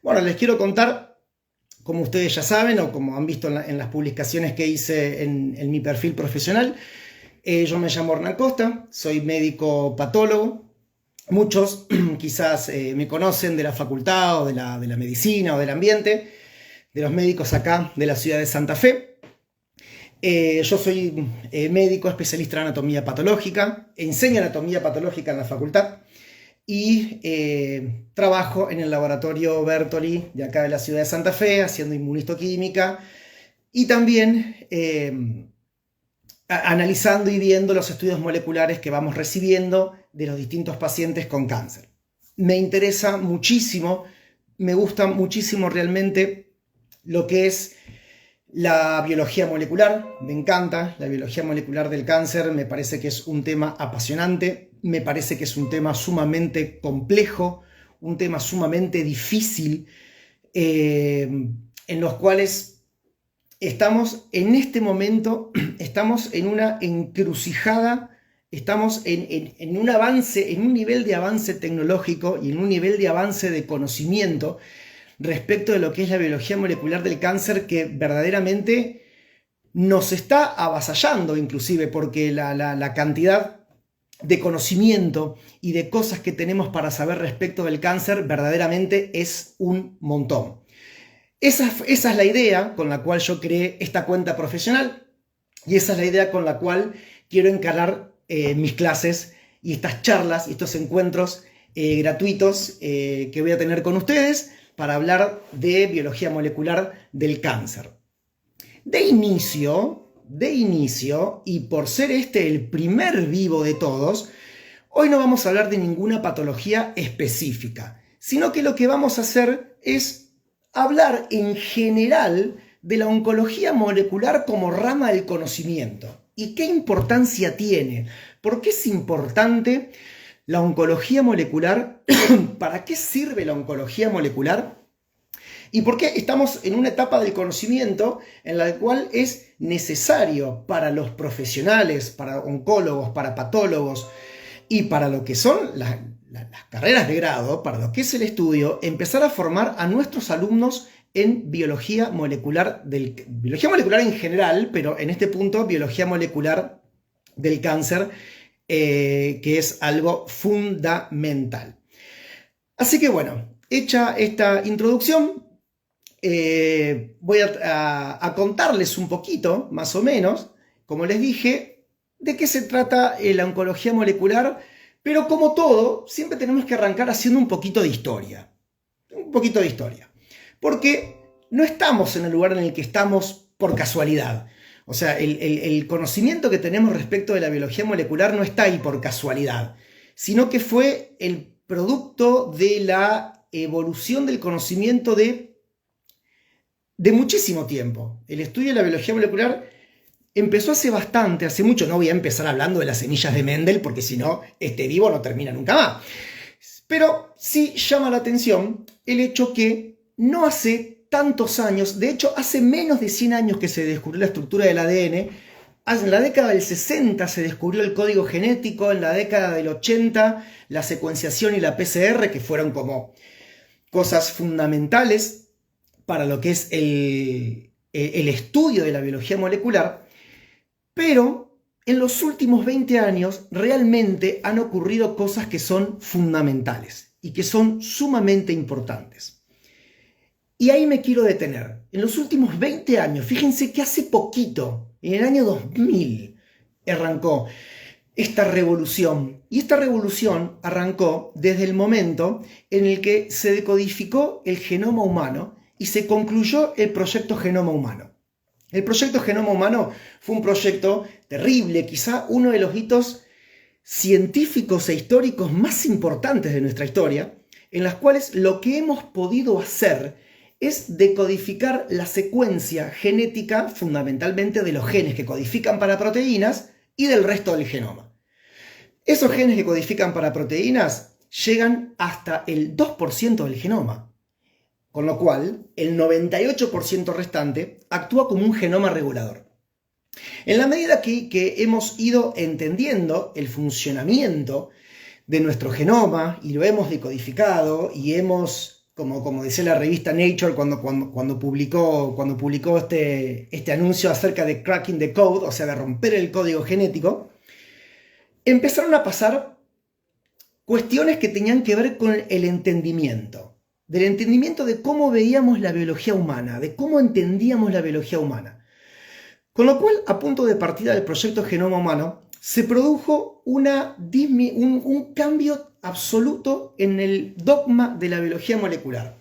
Bueno, les quiero contar, como ustedes ya saben o como han visto en las publicaciones que hice en mi perfil profesional, yo me llamo Hernán Costa, soy médico patólogo. Muchos quizás me conocen de la facultad o de la medicina o del ambiente, de los médicos acá de la ciudad de Santa Fe. Yo soy médico especialista en anatomía patológica, enseño anatomía patológica en la facultad y trabajo en el laboratorio Bertoli de acá de la ciudad de Santa Fe haciendo inmunistoquímica y también analizando y viendo los estudios moleculares que vamos recibiendo de los distintos pacientes con cáncer. Me interesa muchísimo, me gusta muchísimo realmente lo que es la biología molecular. Me encanta la biología molecular del cáncer, me parece que es un tema apasionante, me parece que es un tema sumamente complejo, un tema sumamente difícil, en los cuales estamos en este momento, estamos en una encrucijada, estamos en un avance, en un nivel de avance tecnológico y en un nivel de avance de conocimiento respecto de lo que es la biología molecular del cáncer que verdaderamente nos está avasallando, inclusive porque la cantidad de conocimiento y de cosas que tenemos para saber respecto del cáncer verdaderamente es un montón. Esa es la idea con la cual yo creé esta cuenta profesional y esa es la idea con la cual quiero encarar mis clases y estas charlas y estos encuentros gratuitos que voy a tener con ustedes para hablar de biología molecular del cáncer. De inicio, y por ser este el primer vivo de todos, hoy no vamos a hablar de ninguna patología específica, sino que lo que vamos a hacer es hablar en general de la oncología molecular como rama del conocimiento. ¿Y qué importancia tiene? ¿Por qué es importante la oncología molecular? ¿Para qué sirve la oncología molecular? ¿Y por qué estamos en una etapa del conocimiento en la cual es necesario para los profesionales, para oncólogos, para patólogos y para lo que son las carreras de grado, para lo que es el estudio, empezar a formar a nuestros alumnos en biología molecular en general, pero en este punto biología molecular del cáncer, que es algo fundamental? Así que bueno, hecha esta introducción, voy a contarles un poquito, más o menos, como les dije, de qué se trata la oncología molecular, pero como todo, siempre tenemos que arrancar haciendo un poquito de historia. Un poquito de historia. Porque no estamos en el lugar en el que estamos por casualidad. O sea, el conocimiento que tenemos respecto de la biología molecular no está ahí por casualidad, sino que fue el producto de la evolución del conocimiento de muchísimo tiempo. El estudio de la biología molecular empezó hace mucho. No voy a empezar hablando de las semillas de Mendel, porque si no, este vivo no termina nunca más. Pero sí llama la atención el hecho que no hace tantos años, de hecho hace menos de 100 años que se descubrió la estructura del ADN. En la década del 60 se descubrió el código genético, en la década del 80 la secuenciación y la PCR, que fueron como cosas fundamentales para lo que es el estudio de la biología molecular, pero en los últimos 20 años realmente han ocurrido cosas que son fundamentales y que son sumamente importantes. Y ahí me quiero detener. En los últimos 20 años, fíjense que hace poquito, en el año 2000, arrancó esta revolución. Y esta revolución arrancó desde el momento en el que se decodificó el genoma humano y se concluyó el proyecto Genoma Humano. El proyecto Genoma Humano fue un proyecto terrible, quizá uno de los hitos científicos e históricos más importantes de nuestra historia, en las cuales lo que hemos podido hacer es decodificar la secuencia genética fundamentalmente de los genes que codifican para proteínas y del resto del genoma. Esos genes que codifican para proteínas llegan hasta el 2% del genoma, con lo cual el 98% restante actúa como un genoma regulador. En la medida que hemos ido entendiendo el funcionamiento de nuestro genoma y lo hemos decodificado y hemos como decía la revista Nature cuando publicó este anuncio acerca de cracking the code, o sea, de romper el código genético, empezaron a pasar cuestiones que tenían que ver con el entendimiento, del entendimiento de cómo veíamos la biología humana, de cómo entendíamos la biología humana. Con lo cual, a punto de partida del proyecto Genoma Humano, se produjo un cambio absoluto en el dogma de la biología molecular.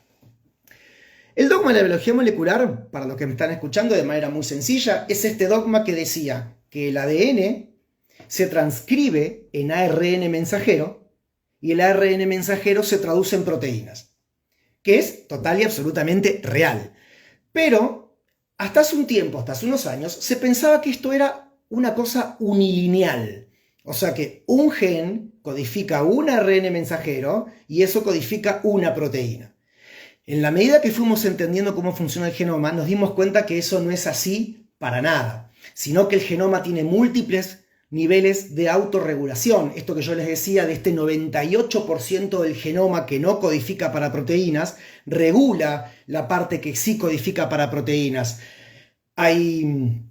El dogma de la biología molecular, para los que me están escuchando de manera muy sencilla, es este dogma que decía que el ADN se transcribe en ARN mensajero y el ARN mensajero se traduce en proteínas, que es total y absolutamente real. Pero hasta hace un tiempo, hasta hace unos años, se pensaba que esto era una cosa unilineal. O sea que un gen codifica un ARN mensajero y eso codifica una proteína. En la medida que fuimos entendiendo cómo funciona el genoma, nos dimos cuenta que eso no es así para nada, sino que el genoma tiene múltiples niveles de autorregulación. Esto que yo les decía de este 98% del genoma que no codifica para proteínas, regula la parte que sí codifica para proteínas. Hay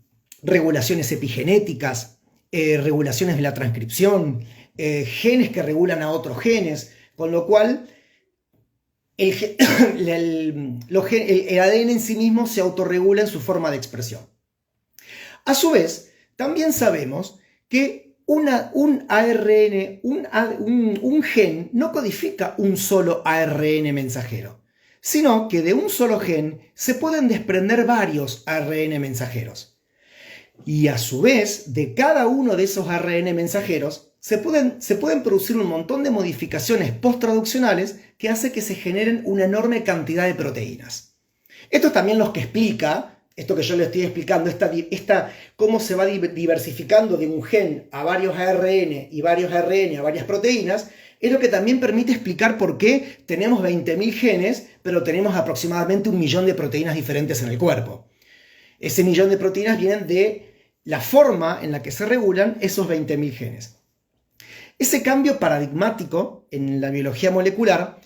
regulaciones epigenéticas, regulaciones de la transcripción, genes que regulan a otros genes, con lo cual el ADN en sí mismo se autorregula en su forma de expresión. A su vez, también sabemos que un gen no codifica un solo ARN mensajero, sino que de un solo gen se pueden desprender varios ARN mensajeros. Y a su vez, de cada uno de esos ARN mensajeros, se pueden producir un montón de modificaciones post-traduccionales que hace que se generen una enorme cantidad de proteínas. Esto es también lo que explica, esto que yo le estoy explicando, cómo se va diversificando de un gen a varios ARN y varios ARN a varias proteínas, es lo que también permite explicar por qué tenemos 20.000 genes, pero tenemos aproximadamente 1 millón de proteínas diferentes en el cuerpo. Ese millón de proteínas vienen de la forma en la que se regulan esos 20.000 genes. Ese cambio paradigmático en la biología molecular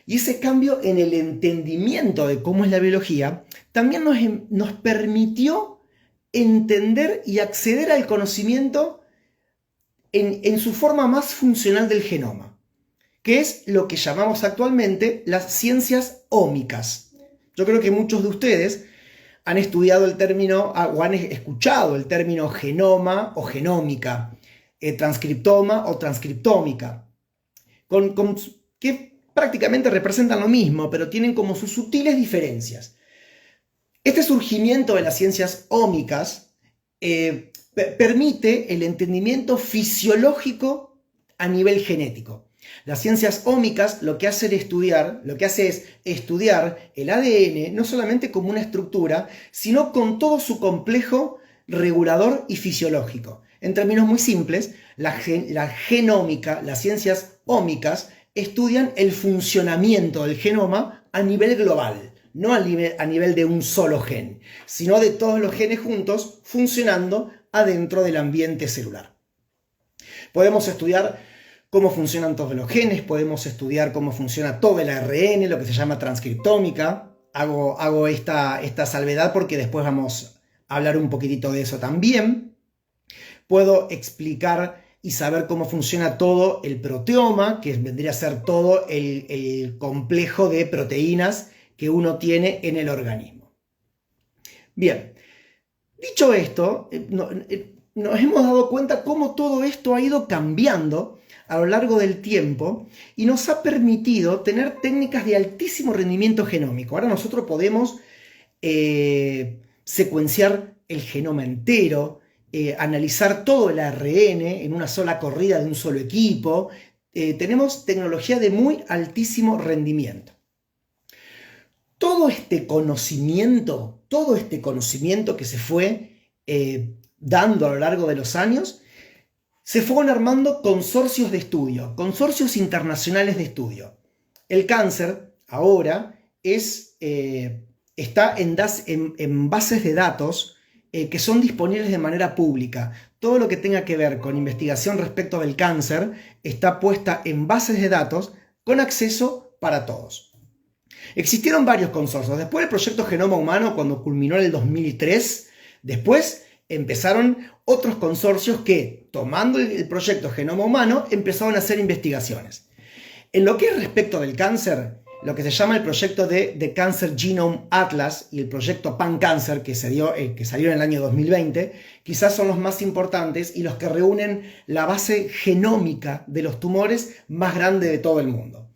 y ese cambio en el entendimiento de cómo es la biología también nos permitió entender y acceder al conocimiento en su forma más funcional del genoma, que es lo que llamamos actualmente las ciencias ómicas. Yo creo que muchos de ustedes han estudiado el término o han escuchado el término genoma o genómica, transcriptoma o transcriptómica, que prácticamente representan lo mismo, pero tienen como sus sutiles diferencias. Este surgimiento de las ciencias ómicas permite el entendimiento fisiológico a nivel genético. Las ciencias ómicas lo que hace es estudiar el ADN no solamente como una estructura, sino con todo su complejo regulador y fisiológico. En términos muy simples, la genómica, las ciencias ómicas, estudian el funcionamiento del genoma a nivel global, no a nivel de un solo gen, sino de todos los genes juntos funcionando adentro del ambiente celular. Podemos estudiar cómo funcionan todos los genes, podemos estudiar cómo funciona todo el ARN, lo que se llama transcriptómica. Hago esta salvedad porque después vamos a hablar un poquitito de eso también. Puedo explicar y saber cómo funciona todo el proteoma, que vendría a ser todo el complejo de proteínas que uno tiene en el organismo. Bien, dicho esto, nos hemos dado cuenta cómo todo esto ha ido cambiando a lo largo del tiempo y nos ha permitido tener técnicas de altísimo rendimiento genómico. Ahora nosotros podemos secuenciar el genoma entero, analizar todo el ARN en una sola corrida de un solo equipo. Tenemos tecnología de muy altísimo rendimiento. Todo este conocimiento que se fue dando a lo largo de los años, se fueron armando consorcios de estudio, consorcios internacionales de estudio. El cáncer ahora está en bases de datos que son disponibles de manera pública. Todo lo que tenga que ver con investigación respecto del cáncer está puesta en bases de datos con acceso para todos. Existieron varios consorcios. Después del proyecto Genoma Humano, cuando culminó en el 2003, después empezaron otros consorcios que, tomando el proyecto Genoma Humano, empezaron a hacer investigaciones. En lo que es respecto del cáncer, lo que se llama el proyecto de The Cancer Genome Atlas y el proyecto PanCancer, que salió en el año 2020, quizás son los más importantes y los que reúnen la base genómica de los tumores más grande de todo el mundo.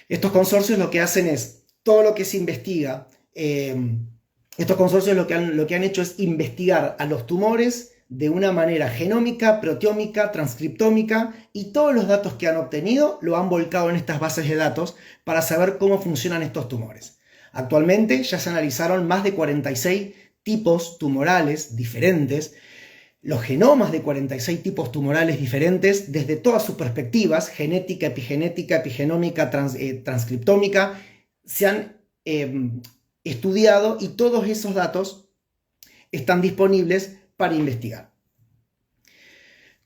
Estos consorcios lo que hacen es, todo lo que se investiga, estos consorcios lo que han hecho es investigar a los tumores de una manera genómica, proteómica, transcriptómica, y todos los datos que han obtenido lo han volcado en estas bases de datos para saber cómo funcionan estos tumores. Actualmente ya se analizaron más de 46 tipos tumorales diferentes, los genomas de 46 tipos tumorales diferentes desde todas sus perspectivas, genética, epigenómica, transcriptómica, se han estudiado y todos esos datos están disponibles para investigar.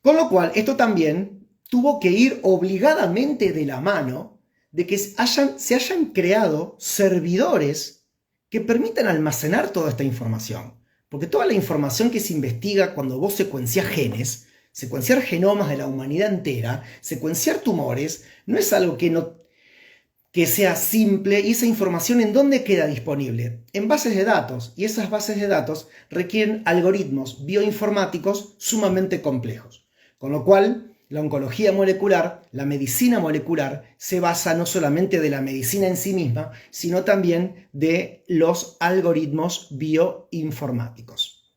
Con lo cual, esto también tuvo que ir obligadamente de la mano de que se hayan creado servidores que permitan almacenar toda esta información. Porque toda la información que se investiga cuando vos secuenciás genes, secuenciar genomas de la humanidad entera, secuenciar tumores, no es algo que sea simple. Y esa información, ¿en dónde queda disponible? En bases de datos, y esas bases de datos requieren algoritmos bioinformáticos sumamente complejos. Con lo cual, la oncología molecular, la medicina molecular, se basa no solamente de la medicina en sí misma, sino también de los algoritmos bioinformáticos.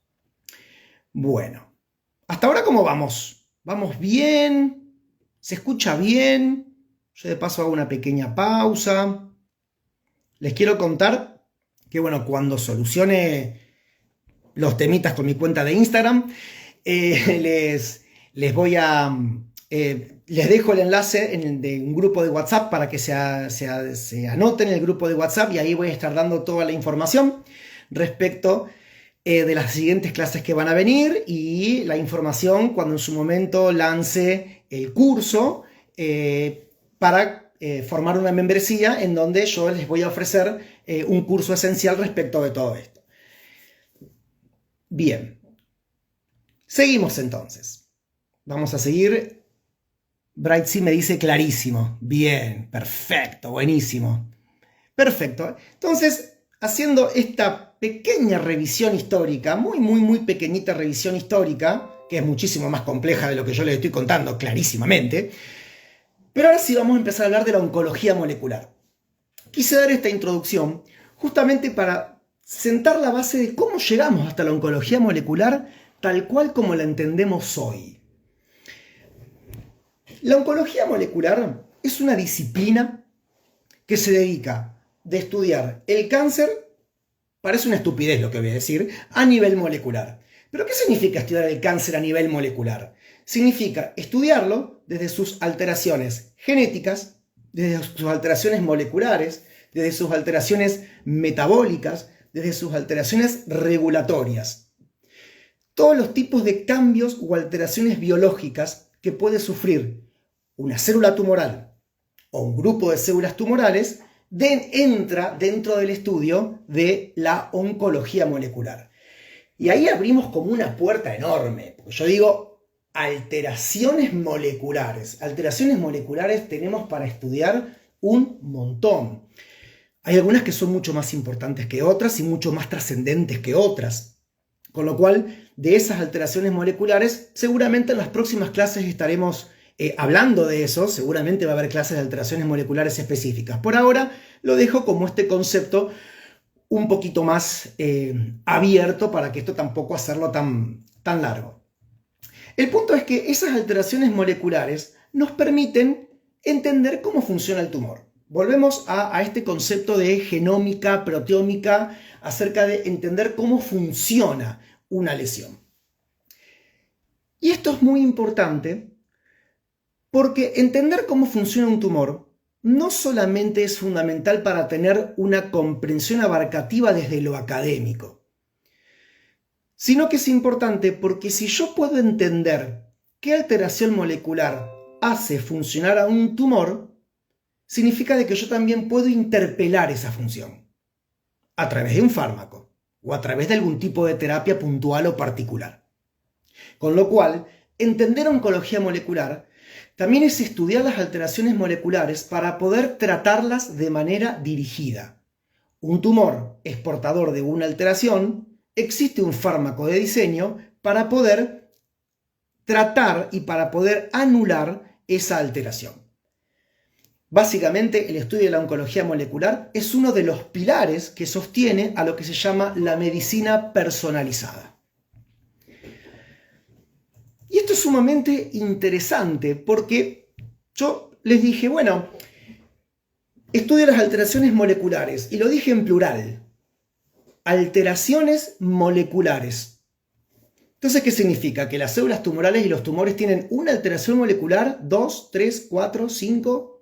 Bueno, hasta ahora, ¿cómo vamos? ¿Vamos bien? ¿Se escucha bien? Yo de paso hago una pequeña pausa. Les quiero contar que, bueno, cuando solucione los temitas con mi cuenta de Instagram, les dejo el enlace de un grupo de WhatsApp para que se anoten en el grupo de WhatsApp, y ahí voy a estar dando toda la información respecto de las siguientes clases que van a venir y la información cuando en su momento lance el curso para formar una membresía en donde yo les voy a ofrecer un curso esencial respecto de todo esto. Bien, seguimos entonces. Vamos a seguir. Brightsea me dice clarísimo. Bien, perfecto, buenísimo. Perfecto. Entonces, haciendo esta pequeña revisión histórica, muy pequeñita revisión histórica, que es muchísimo más compleja de lo que yo les estoy contando clarísimamente, pero ahora sí vamos a empezar a hablar de la oncología molecular. Quise dar esta introducción justamente para sentar la base de cómo llegamos hasta la oncología molecular tal cual como la entendemos hoy. La oncología molecular es una disciplina que se dedica a estudiar el cáncer, parece una estupidez lo que voy a decir, a nivel molecular. ¿Pero qué significa estudiar el cáncer a nivel molecular? Significa estudiarlo desde sus alteraciones genéticas, desde sus alteraciones moleculares, desde sus alteraciones metabólicas, desde sus alteraciones regulatorias. Todos los tipos de cambios o alteraciones biológicas que puede sufrir una célula tumoral o un grupo de células tumorales entra dentro del estudio de la oncología molecular. Y ahí abrimos como una puerta enorme, porque yo digo alteraciones moleculares. Alteraciones moleculares tenemos para estudiar un montón. Hay algunas que son mucho más importantes que otras y mucho más trascendentes que otras. Con lo cual, de esas alteraciones moleculares, seguramente en las próximas clases estaremos hablando de eso. Seguramente va a haber clases de alteraciones moleculares específicas. Por ahora lo dejo como este concepto un poquito más abierto para que esto tampoco hacerlo tan largo. El punto es que esas alteraciones moleculares nos permiten entender cómo funciona el tumor. Volvemos a este concepto de genómica, proteómica, acerca de entender cómo funciona una lesión. Y esto es muy importante porque entender cómo funciona un tumor no solamente es fundamental para tener una comprensión abarcativa desde lo académico, sino que es importante porque si yo puedo entender qué alteración molecular hace funcionar a un tumor, significa de que yo también puedo interpelar esa función a través de un fármaco o a través de algún tipo de terapia puntual o particular. Con lo cual, entender oncología molecular también es estudiar las alteraciones moleculares para poder tratarlas de manera dirigida. Un tumor es portador de una alteración, existe un fármaco de diseño para poder tratar y para poder anular esa alteración. Básicamente, el estudio de la oncología molecular es uno de los pilares que sostiene a lo que se llama la medicina personalizada. Y esto es sumamente interesante porque yo les dije, bueno, estudio las alteraciones moleculares, y lo dije en plural, alteraciones moleculares. Entonces, ¿qué significa? ¿Que las células tumorales y los tumores tienen una alteración molecular? ¿2, 3, 4, 5?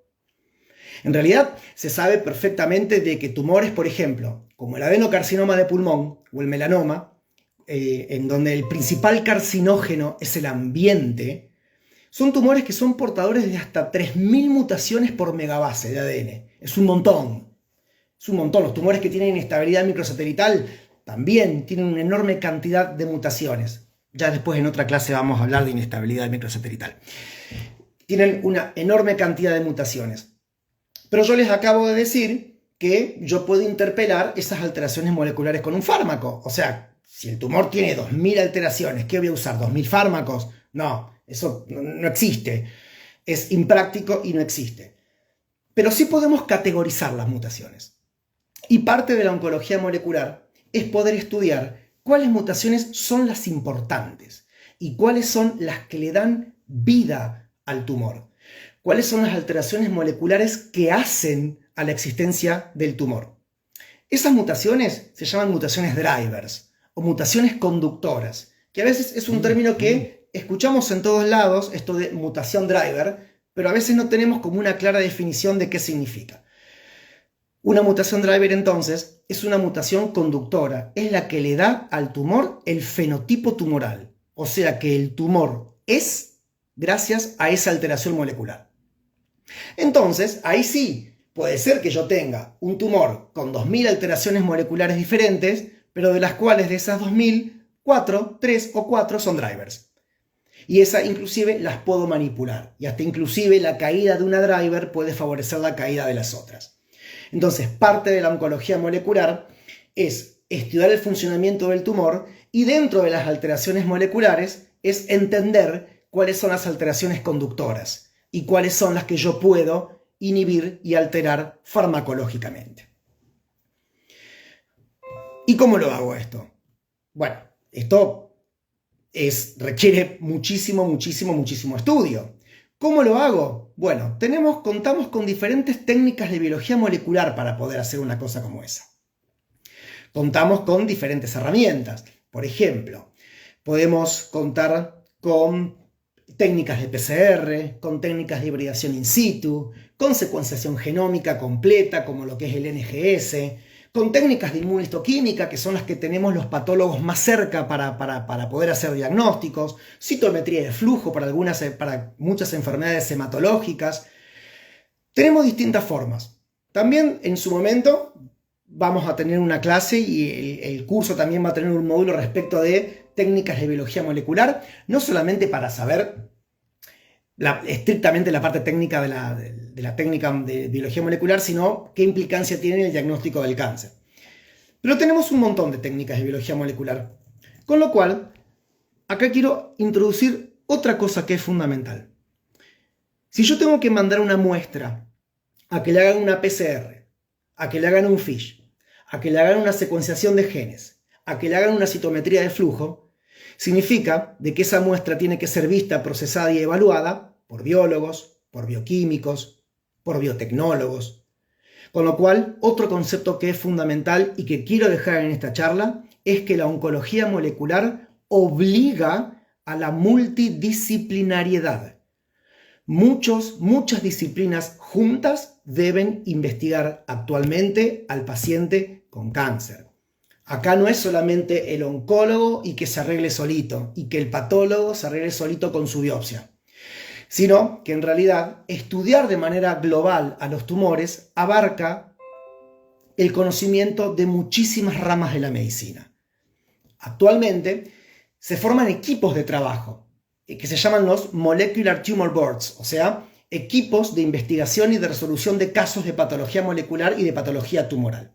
En realidad, se sabe perfectamente de que tumores, por ejemplo, como el adenocarcinoma de pulmón o el melanoma, en donde el principal carcinógeno es el ambiente, son tumores que son portadores de hasta 3.000 mutaciones por megabase de ADN. Es un montón. Es un montón. Los tumores que tienen inestabilidad microsatelital también tienen una enorme cantidad de mutaciones. Ya después en otra clase vamos a hablar de inestabilidad microsatelital. Tienen una enorme cantidad de mutaciones. Pero yo les acabo de decir que yo puedo interpelar esas alteraciones moleculares con un fármaco. O sea, si el tumor tiene 2.000 alteraciones, ¿qué voy a usar? ¿2.000 fármacos? No, eso no existe. Es impráctico y no existe. Pero sí podemos categorizar las mutaciones. Y parte de la oncología molecular es poder estudiar cuáles mutaciones son las importantes y cuáles son las que le dan vida al tumor. Cuáles son las alteraciones moleculares que hacen a la existencia del tumor. Esas mutaciones se llaman mutaciones drivers o mutaciones conductoras, que a veces es un término que escuchamos en todos lados, esto de mutación driver, pero a veces no tenemos como una clara definición de qué significa. Una mutación driver, entonces, es una mutación conductora, es la que le da al tumor el fenotipo tumoral, o sea que el tumor es gracias a esa alteración molecular. Entonces, ahí sí, puede ser que yo tenga un tumor con 2.000 alteraciones moleculares diferentes, pero de las cuales de esas 2.000, 4, 3 o 4 son drivers. Y esas inclusive las puedo manipular, y hasta inclusive la caída de una driver puede favorecer la caída de las otras. Entonces, parte de la oncología molecular es estudiar el funcionamiento del tumor y dentro de las alteraciones moleculares es entender cuáles son las alteraciones conductoras y cuáles son las que yo puedo inhibir y alterar farmacológicamente. ¿Y cómo lo hago esto? Bueno, esto requiere muchísimo estudio. ¿Cómo lo hago? Bueno, contamos con diferentes técnicas de biología molecular para poder hacer una cosa como esa. Contamos con diferentes herramientas. Por ejemplo, podemos contar con técnicas de PCR, con técnicas de hibridación in situ, con secuenciación genómica completa, como lo que es el NGS, con técnicas de inmunohistoquímica, que son las que tenemos los patólogos más cerca para poder hacer diagnósticos, citometría de flujo para muchas enfermedades hematológicas. Tenemos distintas formas. También en su momento vamos a tener una clase y el curso también va a tener un módulo respecto de técnicas de biología molecular, no solamente para saber estrictamente la parte técnica de la técnica de biología molecular, sino qué implicancia tiene en el diagnóstico del cáncer. Pero tenemos un montón de técnicas de biología molecular, con lo cual acá quiero introducir otra cosa que es fundamental. Si yo tengo que mandar una muestra a que le hagan una PCR, a que le hagan un FISH, a que le hagan una secuenciación de genes, a que le hagan una citometría de flujo, significa de que esa muestra tiene que ser vista, procesada y evaluada por biólogos, por bioquímicos, por biotecnólogos. Con lo cual, otro concepto que es fundamental y que quiero dejar en esta charla es que la oncología molecular obliga a la multidisciplinariedad. Muchas disciplinas juntas deben investigar actualmente al paciente con cáncer. Acá no es solamente el oncólogo y que se arregle solito, y que el patólogo se arregle solito con su biopsia. sino que en realidad estudiar de manera global a los tumores abarca el conocimiento de muchísimas ramas de la medicina. Actualmente se forman equipos de trabajo que se llaman los Molecular Tumor Boards, o sea, equipos de investigación y de resolución de casos de patología molecular y de patología tumoral.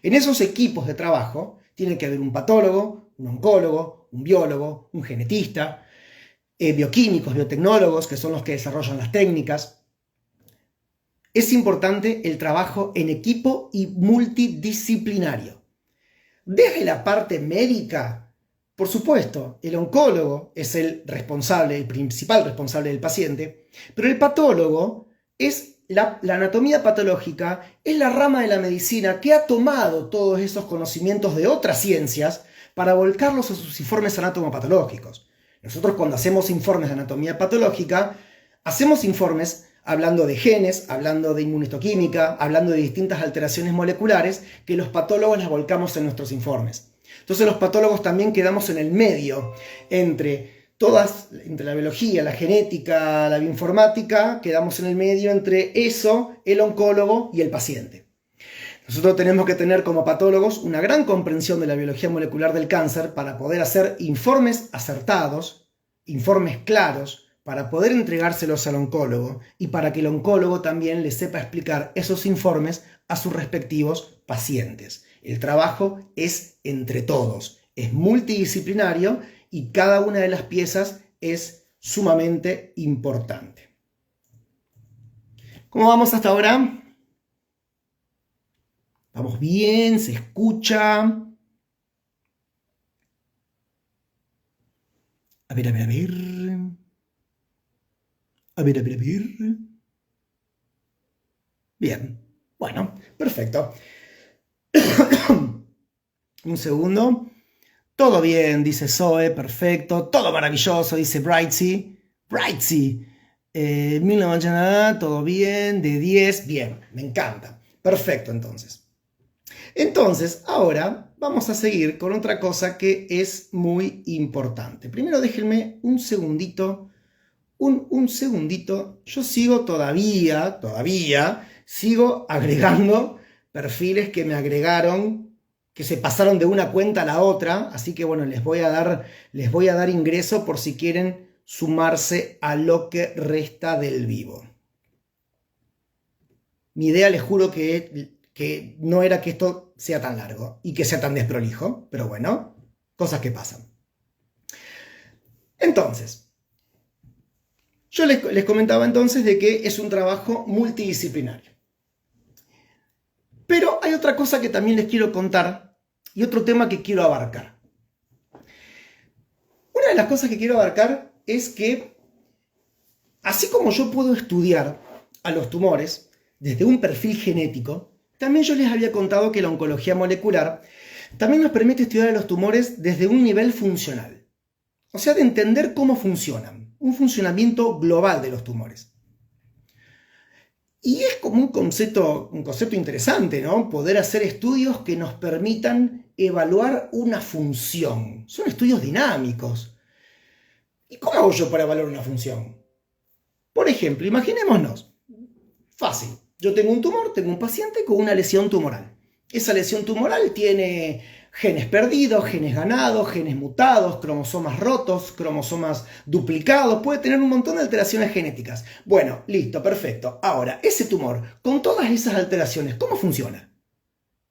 En esos equipos de trabajo tiene que haber un patólogo, un oncólogo, un biólogo, un genetista, bioquímicos, biotecnólogos, que son los que desarrollan las técnicas. Es importante el trabajo en equipo y multidisciplinario. Desde la parte médica, por supuesto, el oncólogo es el responsable, el principal responsable del paciente, pero el patólogo es la anatomía patológica, es la rama de la medicina que ha tomado todos esos conocimientos de otras ciencias para volcarlos a sus informes anatomopatológicos. Nosotros cuando hacemos informes de anatomía patológica, hacemos informes hablando de genes, hablando de inmunohistoquímica, hablando de distintas alteraciones moleculares que los patólogos las volcamos en nuestros informes. Entonces los patólogos también quedamos en el medio entre la biología, la genética, la bioinformática, quedamos en el medio entre eso, el oncólogo y el paciente. Nosotros tenemos que tener como patólogos una gran comprensión de la biología molecular del cáncer para poder hacer informes acertados, informes claros, para poder entregárselos al oncólogo y para que el oncólogo también le sepa explicar esos informes a sus respectivos pacientes. El trabajo es entre todos, es multidisciplinario y cada una de las piezas es sumamente importante. ¿Cómo vamos hasta ahora? ¿Vamos bien? ¿Se escucha? A ver. A ver. Bien, bueno, perfecto. Un segundo. Todo bien, dice Zoe, perfecto. Todo maravilloso, dice Brightsy. 1000 la mañana, todo bien, de 10, bien, me encanta. Perfecto, entonces. Entonces, ahora vamos a seguir con otra cosa que es muy importante. Primero déjenme un segundito. Un segundito. Yo sigo todavía, sigo agregando perfiles que me agregaron, que se pasaron de una cuenta a la otra, así que bueno, les voy a dar ingreso por si quieren sumarse a lo que resta del vivo. Mi idea, les juro que no era que esto sea tan largo y que sea tan desprolijo, pero bueno, cosas que pasan. Entonces, yo les comentaba entonces de que es un trabajo multidisciplinario. Pero hay otra cosa que también les quiero contar y otro tema que quiero abarcar. Una de las cosas que quiero abarcar es que, así como yo puedo estudiar a los tumores desde un perfil genético, también yo les había contado que la oncología molecular también nos permite estudiar a los tumores desde un nivel funcional. O sea, de entender cómo funcionan. Un funcionamiento global de los tumores. Y es como un concepto interesante, ¿no? Poder hacer estudios que nos permitan evaluar una función. Son estudios dinámicos. ¿Y cómo hago yo para evaluar una función? Por ejemplo, imaginémonos. Fácil. Yo tengo un tumor, tengo un paciente con una lesión tumoral. Esa lesión tumoral tiene genes perdidos, genes ganados, genes mutados, cromosomas rotos, cromosomas duplicados, puede tener un montón de alteraciones genéticas. Bueno, listo, perfecto. Ahora, ese tumor, con todas esas alteraciones, ¿cómo funciona?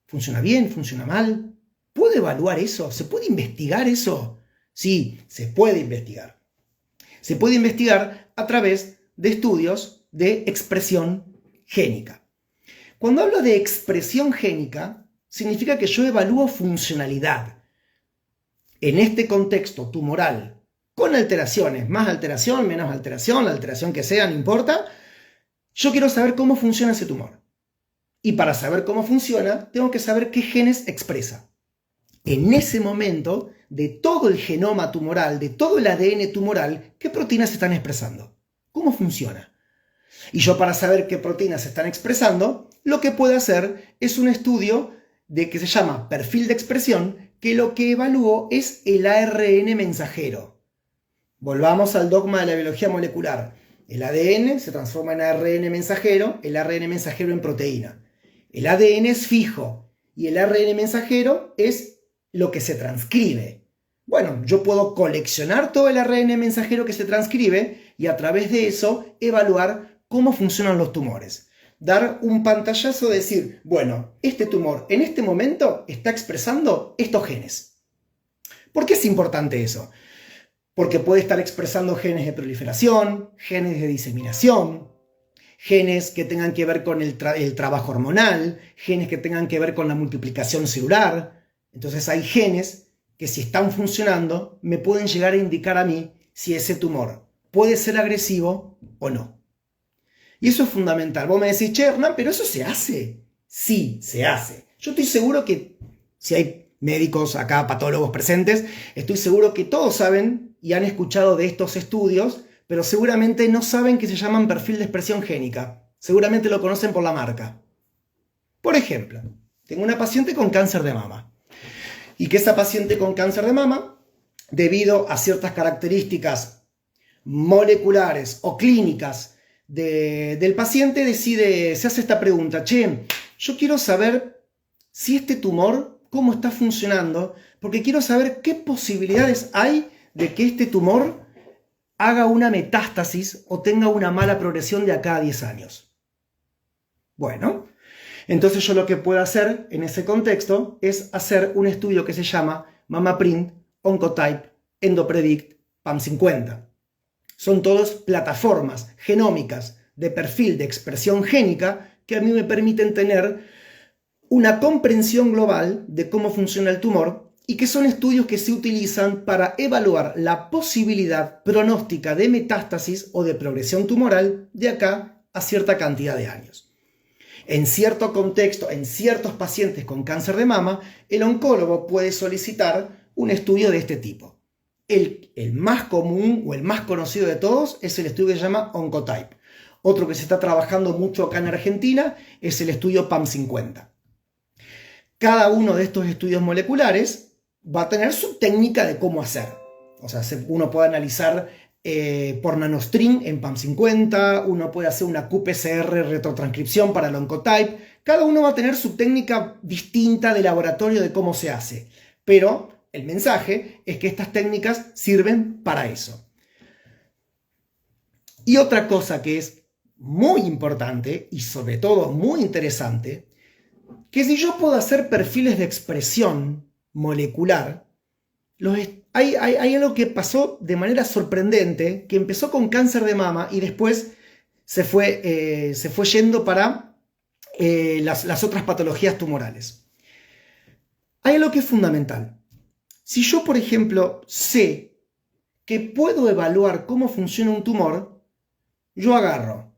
¿Funciona bien? ¿Funciona mal? ¿Puedo evaluar eso? ¿Se puede investigar eso? Sí, se puede investigar. Se puede investigar a través de estudios de expresión génica. Cuando hablo de expresión génica, significa que yo evalúo funcionalidad. En este contexto tumoral, con alteraciones, más alteración, menos alteración, la alteración que sea, no importa, yo quiero saber cómo funciona ese tumor. Y para saber cómo funciona, tengo que saber qué genes expresa. En ese momento, de todo el genoma tumoral, de todo el ADN tumoral, ¿qué proteínas se están expresando? ¿Cómo funciona? Y yo, para saber qué proteínas se están expresando, lo que puedo hacer es un estudio que se llama perfil de expresión, que lo que evalúo es el ARN mensajero. Volvamos al dogma de la biología molecular. El ADN se transforma en ARN mensajero, el ARN mensajero en proteína. El ADN es fijo y el ARN mensajero es lo que se transcribe. Bueno, yo puedo coleccionar todo el ARN mensajero que se transcribe y a través de eso evaluar cómo funcionan los tumores. Dar un pantallazo de decir, bueno, este tumor en este momento está expresando estos genes. ¿Por qué es importante eso? Porque puede estar expresando genes de proliferación, genes de diseminación, genes que tengan que ver con el trabajo hormonal, genes que tengan que ver con la multiplicación celular. Entonces hay genes que si están funcionando me pueden llegar a indicar a mí si ese tumor puede ser agresivo o no. Y eso es fundamental. Vos me decís, che, Hernán, ¿pero eso se hace? Sí, se hace. Yo estoy seguro que si hay médicos acá, patólogos presentes, estoy seguro que todos saben y han escuchado de estos estudios, pero seguramente no saben que se llaman perfil de expresión génica. Seguramente lo conocen por la marca. Por ejemplo, tengo una paciente con cáncer de mama. Y que esa paciente con cáncer de mama, debido a ciertas características moleculares o clínicas del paciente, se hace esta pregunta, che, yo quiero saber si este tumor, cómo está funcionando, porque quiero saber qué posibilidades hay de que este tumor haga una metástasis o tenga una mala progresión de acá a 10 años. Bueno, entonces yo lo que puedo hacer en ese contexto es hacer un estudio que se llama MammaPrint, Oncotype, EndoPredict, PAM50. Son todas plataformas genómicas de perfil de expresión génica que a mí me permiten tener una comprensión global de cómo funciona el tumor y que son estudios que se utilizan para evaluar la posibilidad pronóstica de metástasis o de progresión tumoral de acá a cierta cantidad de años. En cierto contexto, en ciertos pacientes con cáncer de mama, el oncólogo puede solicitar un estudio de este tipo. El más común o el más conocido de todos es el estudio que se llama Oncotype. Otro que se está trabajando mucho acá en Argentina es el estudio PAM50. Cada uno de estos estudios moleculares va a tener su técnica de cómo hacer. O sea, uno puede analizar por nanostring en PAM50, uno puede hacer una qPCR retrotranscripción para el Oncotype. Cada uno va a tener su técnica distinta de laboratorio de cómo se hace. Pero el mensaje es que estas técnicas sirven para eso. Y otra cosa que es muy importante y sobre todo muy interesante, que si yo puedo hacer perfiles de expresión molecular, hay algo que pasó de manera sorprendente, que empezó con cáncer de mama y después se fue yendo para las otras patologías tumorales. Hay algo que es fundamental. Si yo, por ejemplo, sé que puedo evaluar cómo funciona un tumor, yo agarro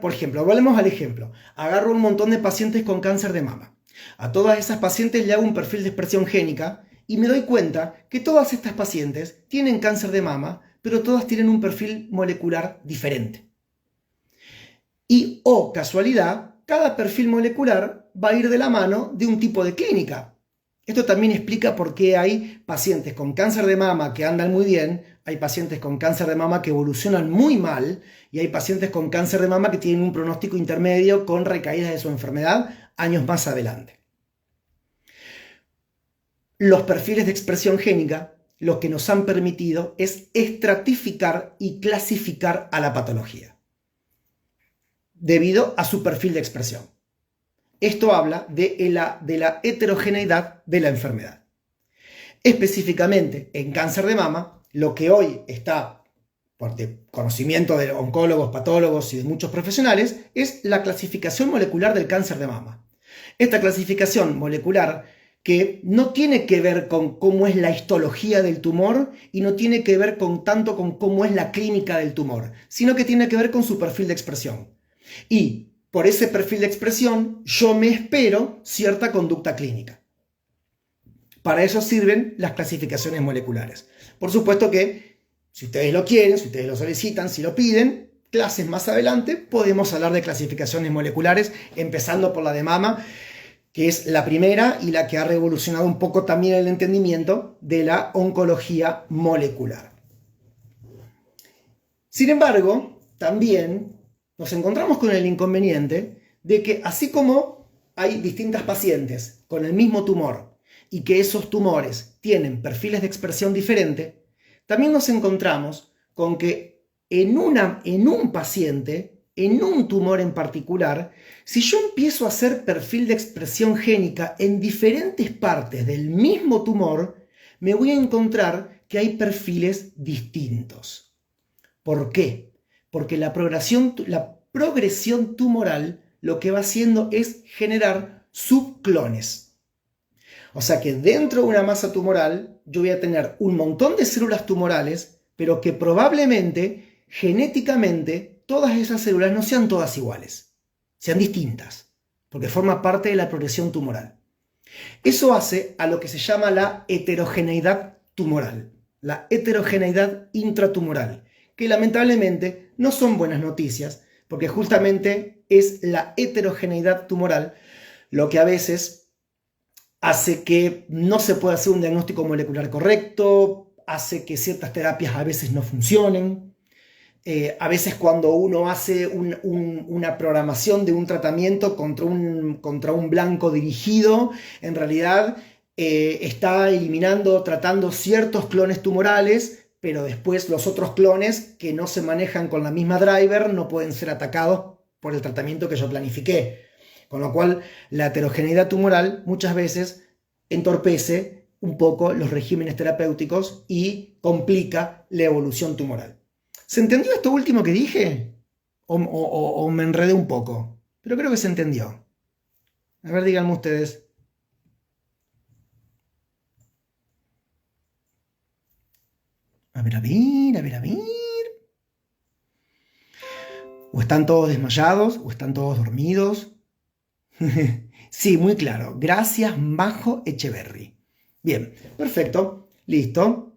por ejemplo, volvemos al ejemplo, agarro un montón de pacientes con cáncer de mama. A todas esas pacientes le hago un perfil de expresión génica y me doy cuenta que todas estas pacientes tienen cáncer de mama, pero todas tienen un perfil molecular diferente. Y, casualidad, cada perfil molecular va a ir de la mano de un tipo de clínica. Esto también explica por qué hay pacientes con cáncer de mama que andan muy bien, hay pacientes con cáncer de mama que evolucionan muy mal y hay pacientes con cáncer de mama que tienen un pronóstico intermedio con recaídas de su enfermedad años más adelante. Los perfiles de expresión génica lo que nos han permitido es estratificar y clasificar a la patología debido a su perfil de expresión. Esto habla de la heterogeneidad de la enfermedad. Específicamente en cáncer de mama, lo que hoy está por conocimiento de oncólogos, patólogos y de muchos profesionales es la clasificación molecular del cáncer de mama. Esta clasificación molecular que no tiene que ver con cómo es la histología del tumor y no tiene que ver tanto con cómo es la clínica del tumor, sino que tiene que ver con su perfil de expresión. Y por ese perfil de expresión yo me espero cierta conducta clínica. Para eso sirven las clasificaciones moleculares. Por supuesto que si ustedes lo quieren, si ustedes lo solicitan, si lo piden, clases más adelante podemos hablar de clasificaciones moleculares, empezando por la de mama, que es la primera y la que ha revolucionado un poco también el entendimiento de la oncología molecular. Sin embargo, también nos encontramos con el inconveniente de que así como hay distintas pacientes con el mismo tumor y que esos tumores tienen perfiles de expresión diferente, también nos encontramos con que en un paciente, en un tumor en particular, si yo empiezo a hacer perfil de expresión génica en diferentes partes del mismo tumor, me voy a encontrar que hay perfiles distintos. ¿Por qué? Porque la progresión tumoral lo que va haciendo es generar subclones. O sea que dentro de una masa tumoral yo voy a tener un montón de células tumorales, pero que probablemente, genéticamente, todas esas células no sean todas iguales, sean distintas, porque forma parte de la progresión tumoral. Eso hace a lo que se llama la heterogeneidad tumoral, la heterogeneidad intratumoral, que lamentablemente no son buenas noticias, porque justamente es la heterogeneidad tumoral lo que a veces hace que no se pueda hacer un diagnóstico molecular correcto, hace que ciertas terapias a veces no funcionen. A veces cuando uno hace una programación de un tratamiento contra un blanco dirigido, en realidad está eliminando, tratando ciertos clones tumorales, pero después los otros clones que no se manejan con la misma driver no pueden ser atacados por el tratamiento que yo planifiqué. Con lo cual, la heterogeneidad tumoral muchas veces entorpece un poco los regímenes terapéuticos y complica la evolución tumoral. ¿Se entendió esto último que dije? ¿O me enredé un poco? Pero creo que se entendió. A ver, díganme ustedes. A ver, a ver, a ver, a ver. ¿O están todos desmayados? ¿O están todos dormidos? Sí, muy claro. Gracias, Majo Echeverry. Bien, perfecto. Listo.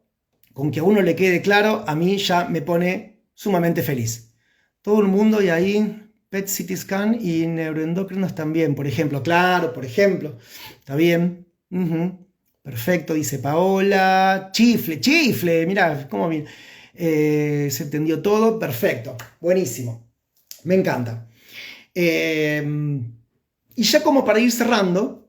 Con que a uno le quede claro, a mí ya me pone sumamente feliz. Todo el mundo y ahí PET CT scan y neuroendocrinos también, por ejemplo. Claro, por ejemplo. Está bien. Perfecto, dice Paola. Chifle. Mirá, cómo bien. Se entendió todo. Perfecto. Buenísimo. Me encanta. Y ya como para ir cerrando,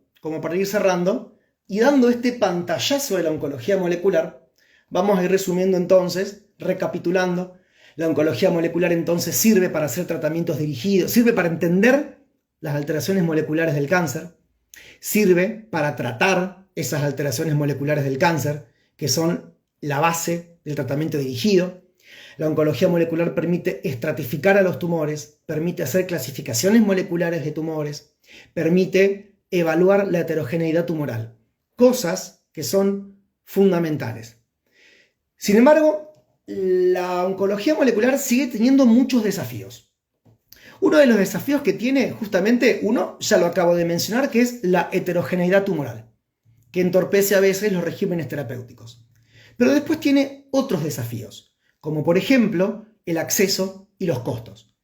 y dando este pantallazo de la oncología molecular, vamos a ir resumiendo entonces, recapitulando. La oncología molecular entonces sirve para hacer tratamientos dirigidos, sirve para entender las alteraciones moleculares del cáncer, sirve para tratar esas alteraciones moleculares del cáncer, que son la base del tratamiento dirigido. La oncología molecular permite estratificar a los tumores, permite hacer clasificaciones moleculares de tumores, permite evaluar la heterogeneidad tumoral, cosas que son fundamentales. Sin embargo, la oncología molecular sigue teniendo muchos desafíos. Uno de los desafíos que tiene, justamente, uno ya lo acabo de mencionar, que es la heterogeneidad tumoral, que entorpece a veces los regímenes terapéuticos. Pero después tiene otros desafíos, como por ejemplo el acceso y los costos.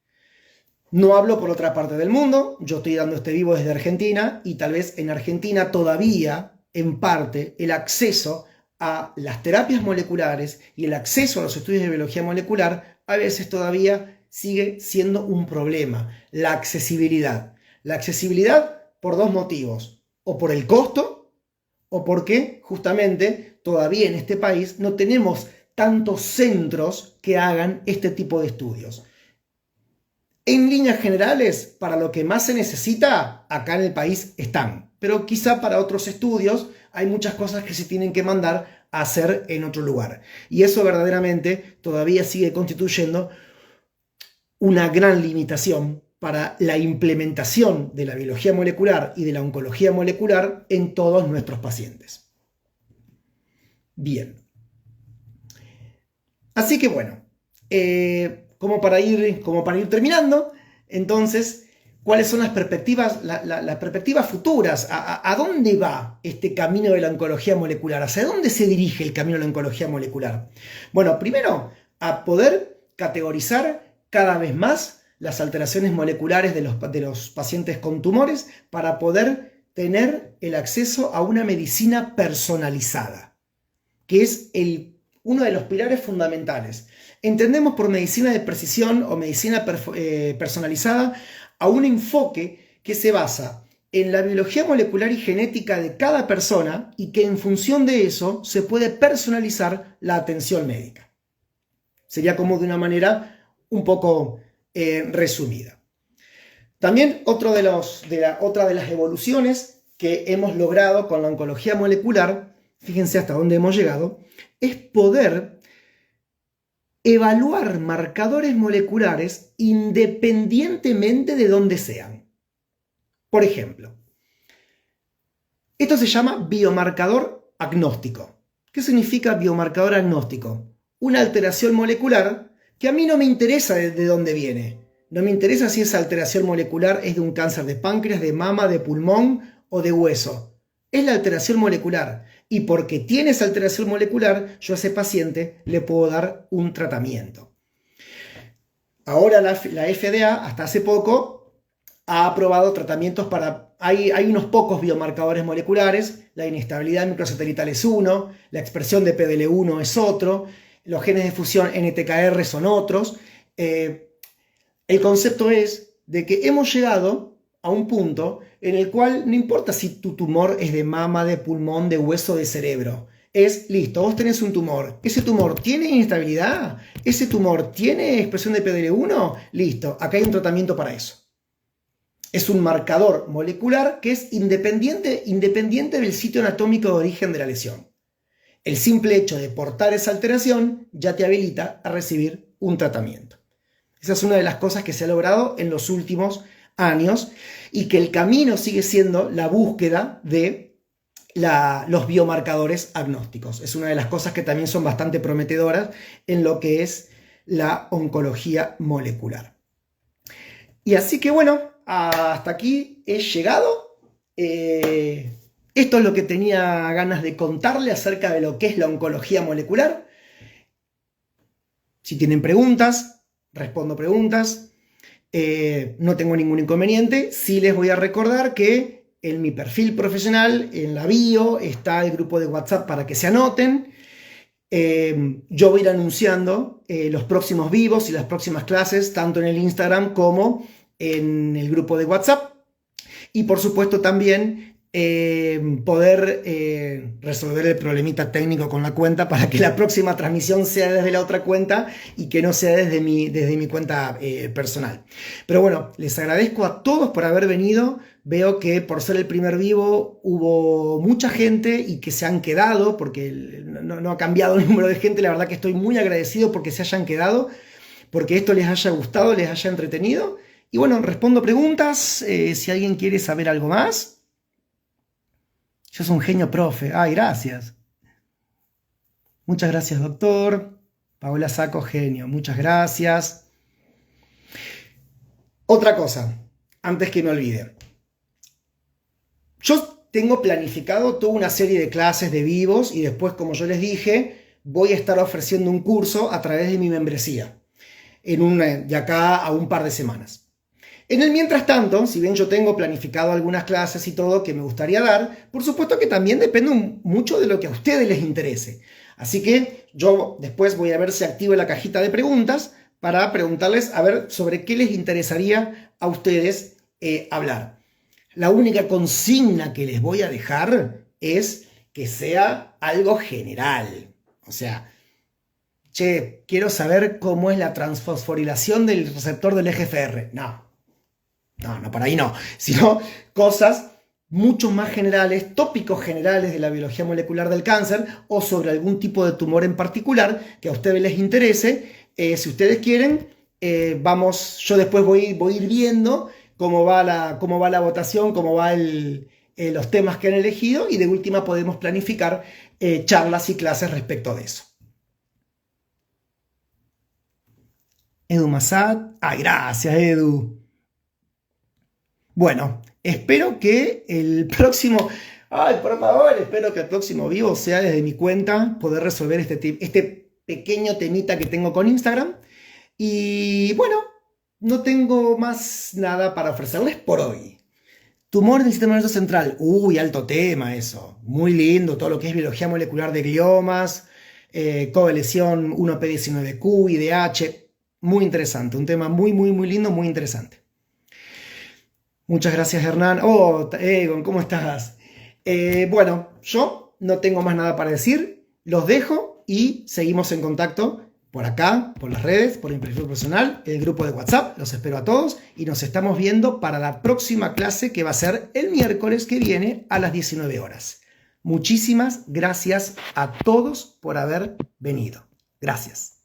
No hablo por otra parte del mundo, yo estoy dando este vivo desde Argentina y tal vez en Argentina todavía, en parte, el acceso a las terapias moleculares y el acceso a los estudios de biología molecular a veces todavía sigue siendo un problema. La accesibilidad. La accesibilidad por dos motivos, o por el costo o porque justamente todavía en este país no tenemos tantos centros que hagan este tipo de estudios. En líneas generales, para lo que más se necesita, acá en el país están. Pero quizá para otros estudios hay muchas cosas que se tienen que mandar a hacer en otro lugar. Y eso verdaderamente todavía sigue constituyendo una gran limitación para la implementación de la biología molecular y de la oncología molecular en todos nuestros pacientes. Bien. Así que bueno, como para ir terminando, entonces, ¿cuáles son las perspectivas futuras? ¿A dónde va este camino de la oncología molecular? ¿Hacia dónde se dirige el camino de la oncología molecular? Bueno, primero, a poder categorizar cada vez más las alteraciones moleculares de los pacientes con tumores para poder tener el acceso a una medicina personalizada, que es uno de los pilares fundamentales. Entendemos por medicina de precisión o medicina personalizada a un enfoque que se basa en la biología molecular y genética de cada persona y que en función de eso se puede personalizar la atención médica. Sería como de una manera un poco resumida. También otra de las evoluciones que hemos logrado con la oncología molecular, fíjense hasta dónde hemos llegado, es poder evaluar marcadores moleculares independientemente de dónde sean. Por ejemplo, esto se llama biomarcador agnóstico. ¿Qué significa biomarcador agnóstico? Una alteración molecular que a mí no me interesa de dónde viene. No me interesa si esa alteración molecular es de un cáncer de páncreas, de mama, de pulmón o de hueso. Es la alteración molecular. Y porque tiene esa alteración molecular, yo a ese paciente le puedo dar un tratamiento. Ahora la FDA, hasta hace poco, ha aprobado tratamientos para... Hay unos pocos biomarcadores moleculares. La inestabilidad microsatelital es uno, la expresión de PDL1 es otro, los genes de fusión NTKR son otros. El concepto es de que hemos llegado a un punto en el cual no importa si tu tumor es de mama, de pulmón, de hueso, de cerebro. Es listo, vos tenés un tumor. ¿Ese tumor tiene inestabilidad? ¿Ese tumor tiene expresión de PDL1? Listo, acá hay un tratamiento para eso. Es un marcador molecular que es independiente del sitio anatómico de origen de la lesión. El simple hecho de portar esa alteración ya te habilita a recibir un tratamiento. Esa es una de las cosas que se ha logrado en los últimos años y que el camino sigue siendo la búsqueda de los biomarcadores agnósticos. Es una de las cosas que también son bastante prometedoras en lo que es la oncología molecular. Y así que bueno, hasta aquí he llegado. Esto es lo que tenía ganas de contarle acerca de lo que es la oncología molecular. Si tienen preguntas, respondo preguntas. No tengo ningún inconveniente. Sí les voy a recordar que en mi perfil profesional, en la bio, está el grupo de WhatsApp para que se anoten. Yo voy a ir anunciando los próximos vivos y las próximas clases, tanto en el Instagram como en el grupo de WhatsApp. Y por supuesto también poder resolver el problemita técnico con la cuenta para que la próxima transmisión sea desde la otra cuenta y que no sea desde mi cuenta personal. Pero bueno, les agradezco a todos por haber venido. Veo que por ser el primer vivo hubo mucha gente y que se han quedado porque no ha cambiado el número de gente. La verdad que estoy muy agradecido porque se hayan quedado, porque esto les haya gustado, les haya entretenido. Y bueno, respondo preguntas, si alguien quiere saber algo más. Yo soy un genio, profe. Ay, gracias. Muchas gracias, doctor. Paola Saco, genio. Muchas gracias. Otra cosa, antes que me olvide. Yo tengo planificado toda una serie de clases de vivos y después, como yo les dije, voy a estar ofreciendo un curso a través de mi membresía de acá a un par de semanas. En el mientras tanto, si bien yo tengo planificado algunas clases y todo que me gustaría dar, por supuesto que también depende mucho de lo que a ustedes les interese. Así que yo después voy a ver si activo la cajita de preguntas para preguntarles a ver sobre qué les interesaría a ustedes hablar. La única consigna que les voy a dejar es que sea algo general. O sea, che, quiero saber cómo es la transfosforilación del receptor del EGFR. No, por ahí no. Sino cosas mucho más generales, tópicos generales de la biología molecular del cáncer o sobre algún tipo de tumor en particular que a ustedes les interese. Si ustedes quieren, yo después voy a ir viendo cómo va la votación, cómo van los temas que han elegido y de última podemos planificar charlas y clases respecto de eso. Edu Massad. Ay, gracias, Edu. Bueno, espero que el próximo... Ay, por favor, espero que el próximo vivo sea desde mi cuenta, poder resolver este pequeño temita que tengo con Instagram. Y bueno, no tengo más nada para ofrecerles por hoy. Tumor del sistema nervioso central. Uy, alto tema eso. Muy lindo, todo lo que es biología molecular de gliomas. coelesión 1p19q, IDH, muy interesante, un tema muy, muy, muy lindo, muy interesante. Muchas gracias, Hernán. Oh, Egon, ¿cómo estás? Bueno, yo no tengo más nada para decir, los dejo y seguimos en contacto por acá, por las redes, por mi perfil personal, el grupo de WhatsApp, los espero a todos y nos estamos viendo para la próxima clase que va a ser el miércoles que viene a las 19 horas. Muchísimas gracias a todos por haber venido. Gracias.